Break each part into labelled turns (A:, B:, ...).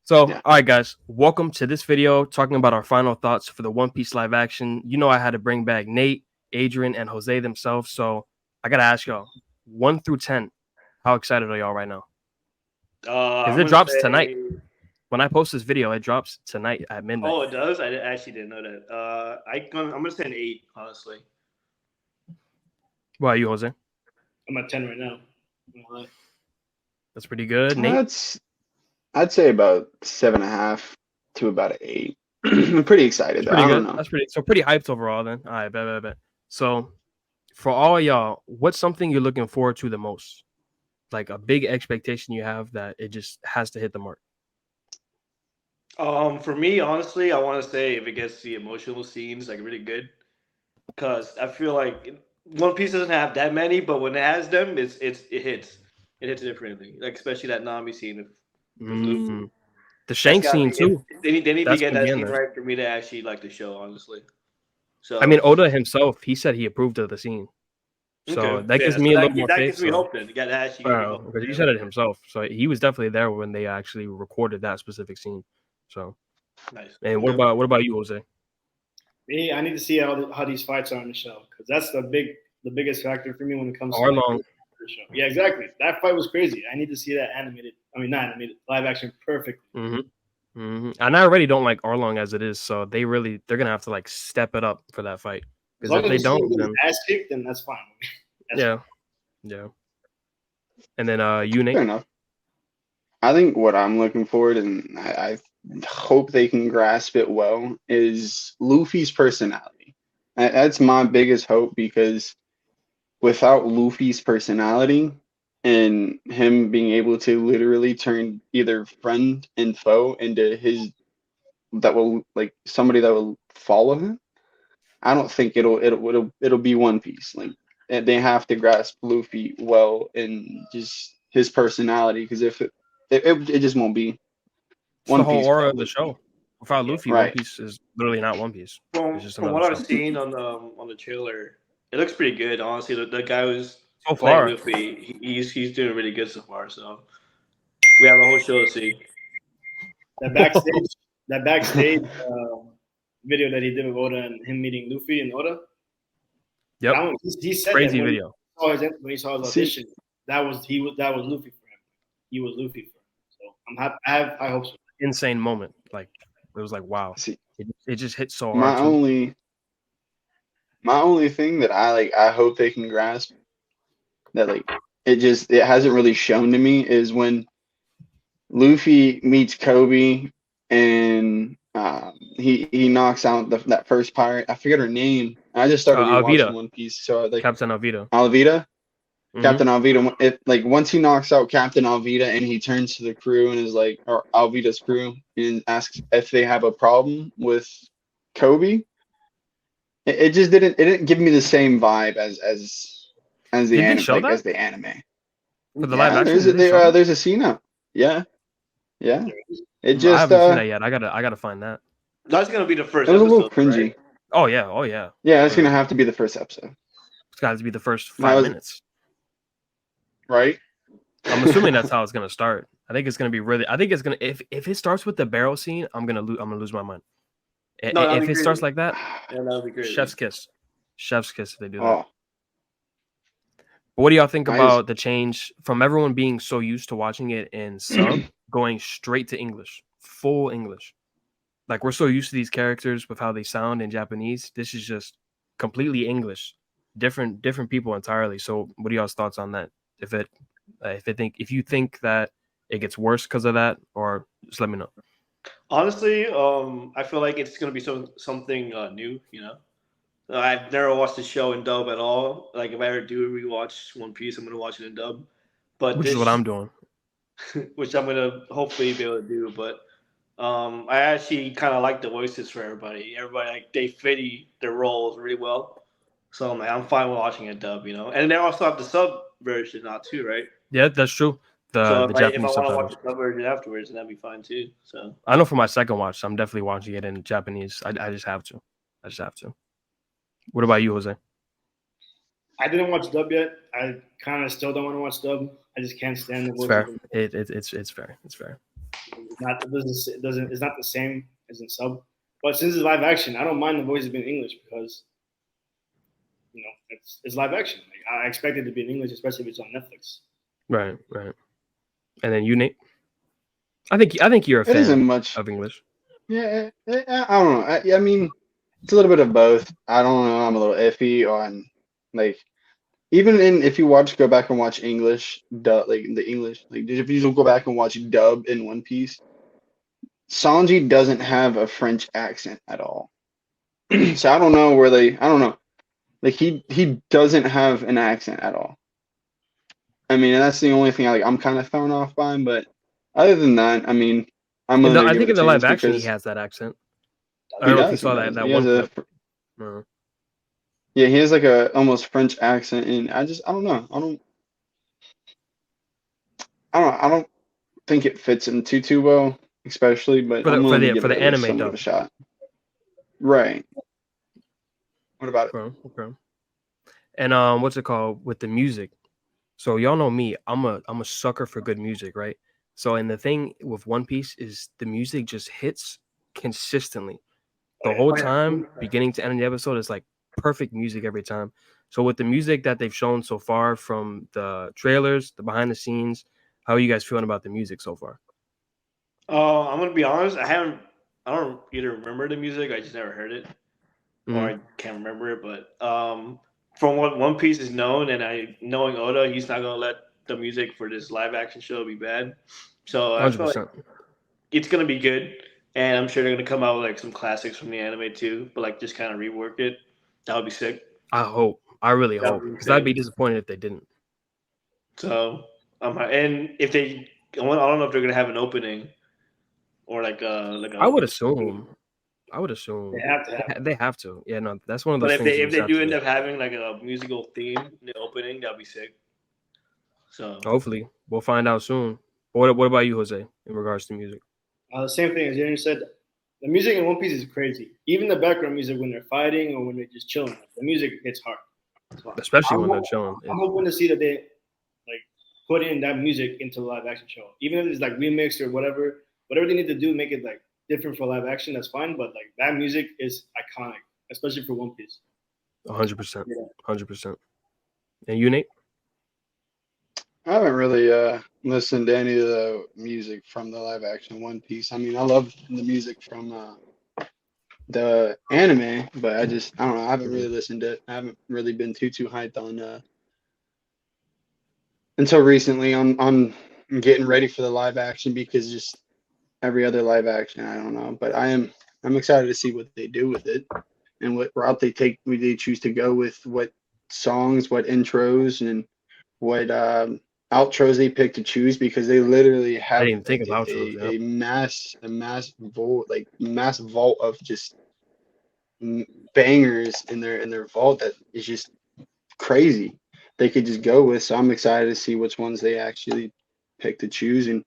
A: So,
B: Yeah.
A: all right, guys, welcome to this video talking about our final thoughts for the One Piece live action. You know, I had to bring back Nate, Adrian, and Jose themselves. So, I got to ask y'all 1 through 10, how excited are y'all right now? Because
C: I'm
A: it
C: gonna
A: drops
C: say.
A: tonight. When I post this video, it drops tonight at midnight.
C: Oh, it does. Actually didn't know that. I'm gonna say an 8, honestly.
A: Why are you, Jose?
D: I'm at 10 right now.
A: That's pretty good. Nate?
B: I'd say about 7.5 to about an 8. I'm pretty excited though.
A: Pretty
B: I don't
A: good.
B: know.
A: That's pretty hyped overall then. All right, bet. So, for all y'all, what's something you're looking forward to the most? Like a big expectation you have that it just has to hit the mark.
C: For me, honestly, I want to say if it gets the emotional scenes like really good, because I feel like One Piece doesn't have that many, but when it has them, it hits. It hits differently. Like especially that Nami scene with Luffy.
A: The
C: That's
A: Shank
C: gotta
A: scene
C: be
A: too.
C: They need to
A: That's
C: get
A: gonna
C: that
A: be in
C: scene
A: there.
C: right for me to actually like the show, honestly. So
A: I mean, Oda himself, he said he approved of the scene. So
C: okay,
A: that gives me a little more
C: that
A: faith.
C: gives me hope. Then that actually gives me hope.
A: Because he said it himself. So he was definitely there when they actually recorded that specific scene. So
C: Nice.
A: And what about you, Jose?
D: Me, I need to see how these fights are on the show because that's the biggest factor for me when it comes to
A: long.
D: The show. Yeah, exactly. That fight was crazy. I need to see that animated. I mean, not animated, live action perfectly.
A: And I already don't like Arlong as it is, so they're gonna have to like step it up for that fight.
D: As
A: Because
D: long
A: if
D: as
A: they don't,
D: get
A: then
D: ass kicked, then that's fine.
A: Yeah. And then you, Nate.
B: Fair enough. I think what I'm looking forward, and I hope they can grasp it well, is Luffy's personality. That's my biggest hope because without Luffy's personality and him being able to literally turn either friend and foe into somebody that will follow him, I don't think it'll be One Piece. Like they have to grasp Luffy well and just his personality because if it just won't be
A: It's
B: One
A: the whole
B: Piece
A: aura
B: without
A: of the
B: Luffy.
A: show. Without Luffy,
B: Right.
A: One Piece is literally not One Piece. It's just
C: From what
A: another
C: I've
A: show.
C: seen on the trailer, it looks pretty good. Honestly, the guy who's
A: So
C: playing
A: far,
C: Luffy, he's doing really good so far. So we have a whole show to see.
D: That backstage video that he did with Oda and him meeting Luffy and Oda.
A: Yep.
D: That one, he said
A: Crazy
D: that
A: video.
D: when he saw his audition, that was Luffy for him. He was Luffy for him. So I'm happy. I have high hopes.
A: Insane moment. Like it was like wow.
B: See,
A: it just hit so hard.
B: My only thing that I hope they can grasp that it hasn't really shown to me is when Luffy meets Kobe and he knocks out that first pirate. I forget her name. I just started rewatching One Piece, so
A: Captain Alvida.
B: Captain Alvida. Once he knocks out Captain Alvida and he turns to the crew and is like, or Alvida's crew, and asks if they have a problem with Kobe. It just didn't give me the same vibe as the anime, as the anime.
A: For the live action,
B: there's a scene up. Yeah. It just
A: I haven't seen that yet. I gotta find that.
C: That's gonna be the first.
B: It was
C: episode,
B: a little cringy.
C: Right?
A: Oh yeah.
B: Yeah, it's gonna have to be the first episode.
A: It's got to be the first 5 minutes.
B: Right.
A: I'm assuming that's how it's gonna start. I think it's gonna be really. I think it's gonna if it starts with the barrel scene, I'm gonna lose my mind. If it starts like that,
C: that'll be great.
A: Chef's kiss if they do that.
B: Oh.
A: But what do y'all think about the change from everyone being so used to watching it in sub going straight to English, full English? Like we're so used to these characters with how they sound in Japanese. This is just completely English, different people entirely. So what are y'all's thoughts on that? If you think that it gets worse because of that, or just let me know.
C: Honestly, I feel like it's gonna be something new. You know, I've never watched the show in dub at all. Like if I ever do rewatch One Piece, I'm gonna watch it in dub. But
A: which is what I'm doing.
C: Which I'm gonna hopefully be able to do. But I actually kind of like the voices for everybody. Everybody like they fit their roles really well. So I'm fine with watching a dub. You know, and they also have the sub version now too, right?
A: Yeah, that's true.
C: So
A: the
C: if I want to watch the sub version afterwards, then that'd be fine too. So
A: I know for my second watch, I'm definitely watching it in Japanese. I just have to. What about you, Jose?
D: I didn't watch dub yet. I kind of still don't want to watch dub. I just can't stand the voice.
A: It's fair. It's fair.
D: it's not the same as in sub. But since it's live action, I don't mind the voices being English because it's live action. Like, I expect it to be in English, especially if it's on Netflix.
A: Right. And then you, Nate. I think you're a
B: It isn't
A: fan
B: much.
A: of English.
B: Yeah, I don't know. I mean, it's a little bit of both. I don't know. I'm a little iffy on like even if you go back and watch English dub, like the English, like if you just go back and watch dub in One Piece, Sanji doesn't have a French accent at all. So I don't know where I don't know. Like he doesn't have an accent at all. I mean, and that's the only thing I'm kind of thrown off by. But other than that, I mean, I'm willing to
A: I
B: give
A: think
B: it
A: in
B: a
A: the live
B: chance
A: action he
B: because
A: has that accent. I
B: he
A: don't know if you
B: does. He
A: saw
B: does.
A: that
B: He
A: one
B: has
A: clip. Uh,
B: yeah, he has like a almost French accent, and I don't know. I don't think it fits him too well, especially. But
A: for
B: I'm
A: the
B: willing to give
A: for
B: it
A: the
B: at least
A: anime
B: somewhat of a
A: dub.
B: shot. Right. What about it?
A: Okay. And what's it called with the music? So y'all know me. I'm a sucker for good music, right? So and the thing with One Piece is the music just hits consistently the whole time, beginning to end of the episode. Is like perfect music every time. So with the music that they've shown so far from the trailers, the behind the scenes, how are you guys feeling about the music so far?
C: I'm gonna be honest. I don't either remember the music. I just never heard it, or I can't remember it. But from what One Piece is known, and knowing Oda, he's not gonna let the music for this live action show be bad. So I feel like
A: 100%.
C: it's gonna be good, and I'm sure they're gonna come out with like some classics from the anime too, but like just kind of rework it. That would be sick.
A: I hope. I really
C: That
A: hope
C: would be
A: because I'd be
C: insane.
A: disappointed if they didn't.
C: So and if they, I don't know if they're gonna have an opening or like
A: I
C: a.
A: would assume. I would
D: They
A: assume
D: have to have.
A: they have to. Yeah, no, that's one of
C: But
A: those things you
C: if
A: just
C: they
A: have
C: do
A: to
C: end
A: do.
C: up having like a musical theme in the opening, that'd be sick. So
A: Hopefully, we'll find out soon. What about you, Jose, in regards to music?
D: The same thing as Junior said. The music in One Piece is crazy. Even the background music when they're fighting or when they're just chilling, the music hits hard. So
A: Especially when they're chilling.
D: I'm hoping to see that they like put in that music into the live action show. Even if it's like remixed or whatever they need to do, make it like different for live action. That's fine. But like that music is iconic, especially for One Piece.
A: 100%. 100%. And you, Nate?
B: I haven't really listened to any of the music from the live action One Piece. I mean, I love the music from the anime, but I don't know. I haven't really listened to it. I haven't really been too hyped on until recently on getting ready for the live action because just every other live action, I don't know. But I'm excited to see what they do with it and what route they choose to go with what songs, what intros, and what outros they pick to choose because they literally
A: I didn't
B: have
A: even think of
B: like
A: outros. Yeah.
B: a mass vault of just bangers in their vault that is just crazy. They could just go with. So I'm excited to see which ones they actually pick to choose and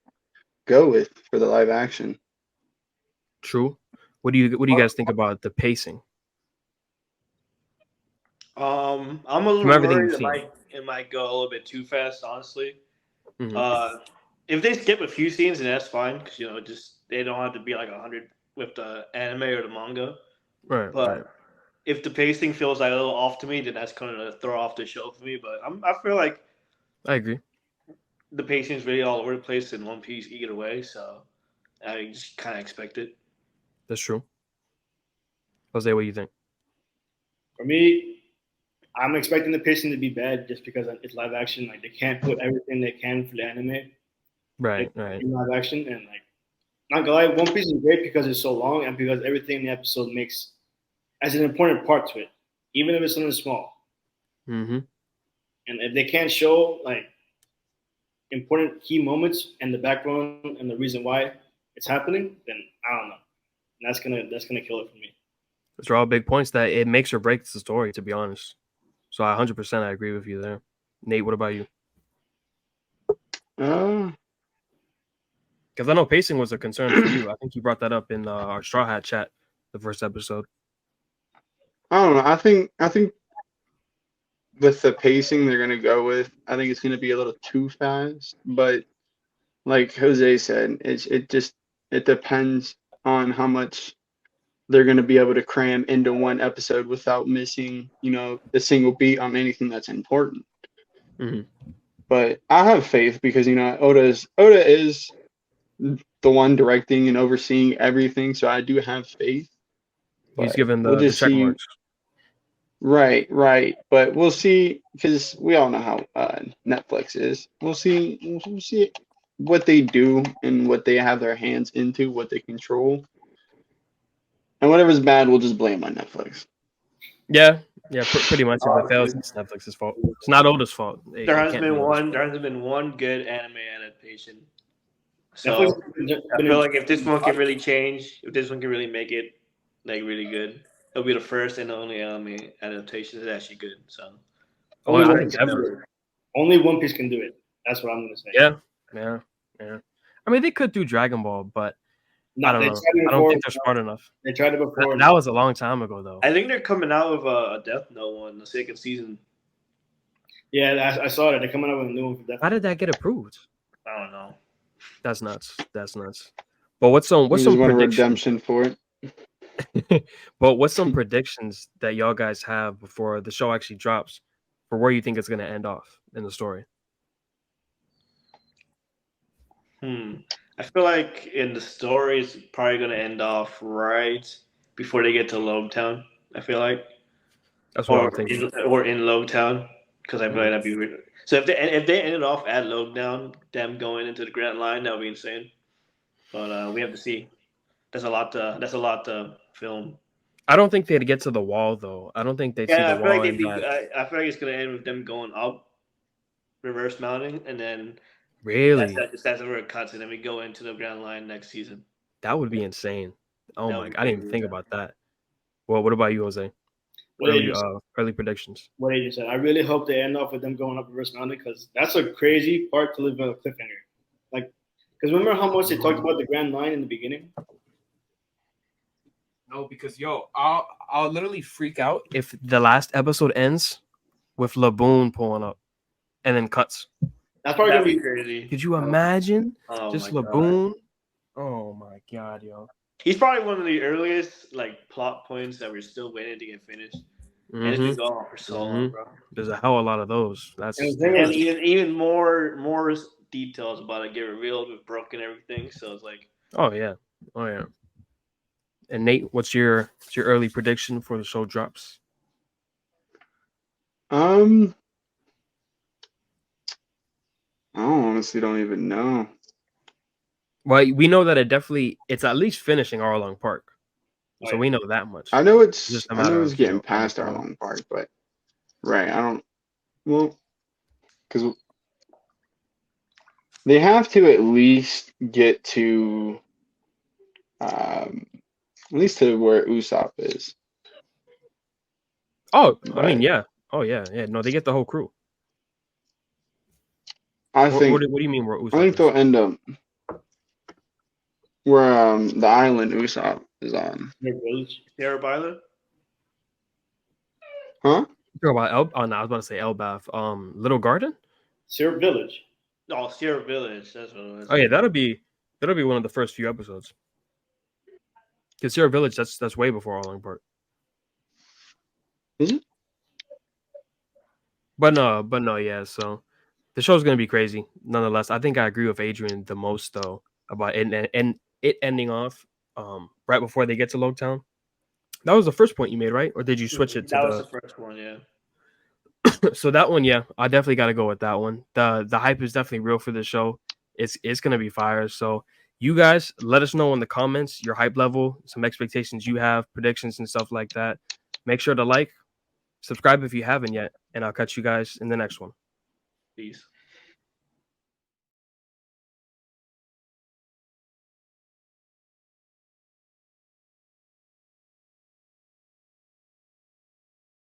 B: go with for the live action.
A: True. What do you guys think about the pacing
C: I'm a
A: from
C: little
A: everything
C: worried
A: you've seen?
C: it might go a little bit too fast, honestly.
A: Mm-hmm.
C: If they skip a few scenes, then that's fine because just they don't have to be like 100 with the anime or the manga.
A: Right.
C: But
A: Right.
C: if the pacing feels like a little off to me, then that's going to throw off the show for me. But I feel like
A: I agree.
C: the pacing is really all over the place in One Piece either way, so I just kind of expect it.
A: That's true. Jose, what do you think?
D: For me, I'm expecting the pacing to be bad just because it's live action. Like they can't put everything they can for the anime
A: Right. Right.
D: in live action, and like not gonna lie, One Piece is great because it's so long and because everything in the episode makes as an important part to it, even if it's something small.
A: Mm-hmm.
D: And if they can't show like important key moments and the background and the reason why it's happening, then I don't know. And that's gonna kill it for me.
A: Those are all big points that it makes or breaks the story. To be honest, so 100% I agree with you there. Nate, what about you?
B: Uh,
A: Because I know pacing was a concern for you. I think you brought that up in our Straw Hat chat, the first episode.
B: I don't know. I think with the pacing they're gonna go with, I think it's gonna be a little too fast. But like Jose said, it just it depends on how much they're going to be able to cram into one episode without missing, a single beat on anything that's important.
A: Mhm.
B: But I have faith because Oda is the one directing and overseeing everything, so I do have faith.
A: He's
B: But
A: given
B: we'll
A: the
B: just
A: check
B: see.
A: marks.
B: Right. But we'll see because we all know how Netflix is. We'll see. We'll see what they do and what they have their hands into, what they control, and whatever's bad, we'll just blame on Netflix.
A: Yeah, pretty much. If it fails, it's Netflix's fault. It's not Oda's fault.
C: There hasn't been one good anime adaptation. So I feel like if this one can really change, if this one can really make it like really good, it'll be the first and the only anime adaptation that's actually good. So
A: Only
D: One Piece can do it. That's what I'm gonna say.
A: Yeah. I mean, they could do Dragon Ball, but I don't know. I don't think they're smart enough.
D: They tried it before.
A: That was a long time ago, though.
C: I think they're coming out with a Death Note one, the second season.
D: Yeah, I saw that. They're coming out with a new one for Death Note.
A: How did that get approved?
C: I don't know.
A: That's nuts. But what's some
B: redemption for it?
A: But what's some predictions that y'all guys have before the show actually drops for where you think it's going to end off in the story?
C: I feel like in the story, it's probably going to end off right before they get to Logtown. I feel like
A: that's what I'm thinking.
C: Or in Logtown, because I feel like that'd be weird. So if they ended off at Logtown, them going into the Grand Line, that would be insane. But we have to see. That's a lot to film.
A: I don't think they'd get to the wall though. I don't think they'd see the wall.
C: I feel like it's gonna end with them going up, reverse mounting, and then
A: really
C: that's where it cuts, and then we go into the Grand Line next season.
A: That would be insane. Oh my! I didn't even think about that. Well, what about you, Jose? Early predictions.
D: What you said. I really hope they end off with them going up reverse mounting because that's a crazy part to live on a cliffhanger. Like, because remember how much they talked about the Grand Line in the beginning?
A: No, because I'll literally freak out if the last episode ends with Laboon pulling up and then cuts.
D: That's probably gonna be crazy.
A: Could you imagine just Laboon? Oh my god, yo!
C: He's probably one of the earliest plot points that we're still waiting to get finished, and it's been going on for so long, bro.
A: There's a hell of a lot of those. That's
C: and even more details about it get revealed with Brook and everything. So it's like,
A: oh yeah. And Nate, what's your early prediction for the show drops?
B: I honestly don't even know.
A: Well, we know that it's at least finishing Arlong Park, so we know that much.
B: I know it's getting past Arlong Park, but I don't. Well, because they have to at least get to, at least to where Usopp is.
A: Oh, I mean, yeah. Oh, yeah. No, they get the whole crew.
B: I think.
A: What do you mean where Usopp?
B: I think they'll end up where the island Usopp is on.
C: Arab Island.
B: Huh?
A: You're about I was about to say Elbaf. Little Garden.
D: Syrup Village.
C: Oh, Syrup Village. That's what it was.
A: Oh yeah, that'll be one of the first few episodes. Because Syrup Village, that's way before Arlong Park.
B: Is it?
A: But no, yeah. So the show's gonna be crazy. Nonetheless, I think I agree with Adrian the most though about it ending off right before they get to Logtown. That was the first point you made, right? Or did you switch it to
C: that was the first one, yeah.
A: So that one, yeah, I definitely got to go with that one. The hype is definitely real for the show. It's gonna be fire. So you guys, let us know in the comments your hype level, some expectations you have, predictions and stuff like that. Make sure to subscribe if you haven't yet, and I'll catch you guys in the next one.
C: Peace.